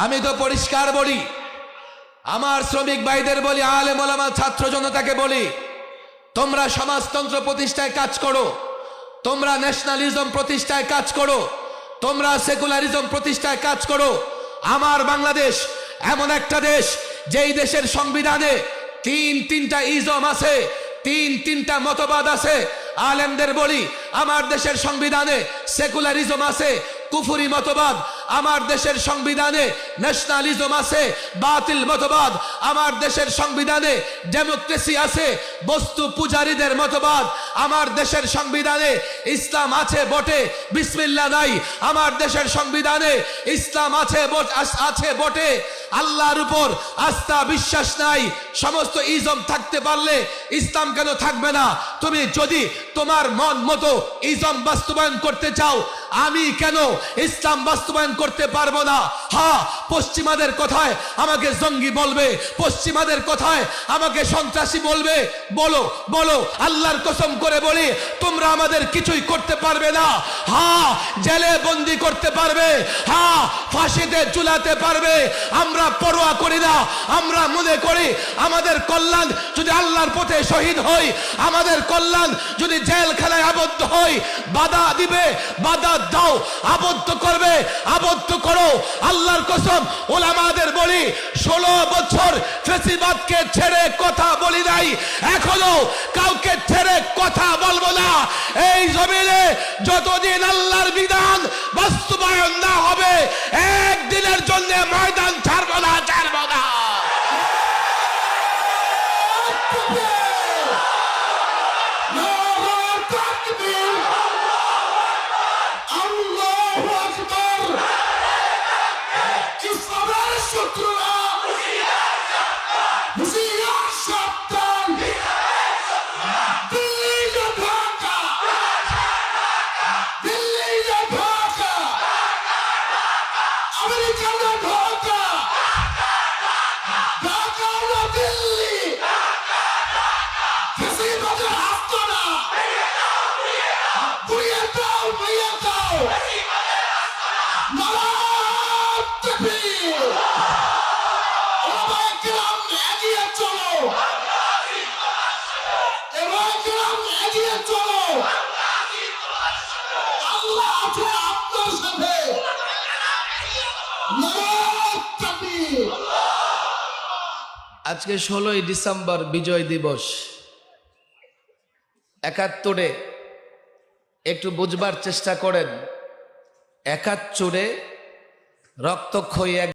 আমি তো পরিষ্কার বলি, আমার শ্রমিক ভাইদের বলি, আলেম ওলামা ছাত্র জনতাকে বলি, তোমরা সমাজতন্ত্র প্রতিষ্ঠায় কাজ করো, তোমরা ন্যাশনালিজম প্রতিষ্ঠায় কাজ করো, তোমরা সেকুলারিজম প্রতিষ্ঠায় কাজ করো। আমার বাংলাদেশ এমন একটা দেশ, যেই দেশের সংবিধানে তিনটা ইজম আছে, তিনটা মতবাদ আছে। আলেমদের বলি, আমার দেশের সংবিধানে সেকুলারিজম আছে, কুফরি মতবাদ। আমার দেশের সংবিধানে ন্যাশনালিজম আছে, বাতিল মতবাদ। আমার দেশের সংবিধানে ডেমোক্রেসি আছে, বস্তু পূজারীদের মতবাদ। আমার দেশের সংবিধানে ইসলাম আছে বটে, বিসমিল্লাহ নাই। আমার দেশের সংবিধানে ইসলাম আছে বটে, আল্লাহর উপর আস্থা বিশ্বাস নাই। সমস্ত ইজম থাকতে পারলে ইসলাম কেন থাকবে না? তুমি যদি তোমার মন মতো ইজম বাস্তবায়ন করতে চাও, আমি কেন ইসলাম বাস্তবায়ন করতে পারবো না? হ্যাঁ, পশ্চিমাদের কথায় আমাকে জঙ্গি বলবে, পশ্চিমাদের কথায় আমাকে সন্ত্রাসী বলবে, বলো বলো, আল্লাহর কসম করে বলি, তোমরা আমাদের কিছুই করতে পারবে না। হ্যাঁ, জেলে বন্দি করতে পারবে, হ্যাঁ, ফাঁসিতে ঝুলাতে পারবে, আমরা পরোয়া করি না। আমরা মনে করি আমাদের কল্যাণ যদি আল্লাহর পথে শহীদ হই, আমাদের কল্যাণ যদি জেলখানায় আবদ্ধ হই, বাধা দিবে, বাধা দাও, আবদ্ধ করবে, আবদ্ধ করো। আল্লাহর কসম, ওলামাদের বলি, 16 বছর ফেসিবাদকে ছেড়ে কথা বলি নাই, এখনো কাউকে ছেড়ে কথা বলবো না। এই জমিনে যতদিন আল্লাহর বিধান বাস্তবায়ন না হবে, একদিনের জন্য ময়দান ছাড়বো না, ছাড়বো না। আজকে 16ই ডিসেম্বর বিজয় দিবস। 71-এ একটু বুঝবার চেষ্টা করেন, 71-এ রক্তক্ষয়ী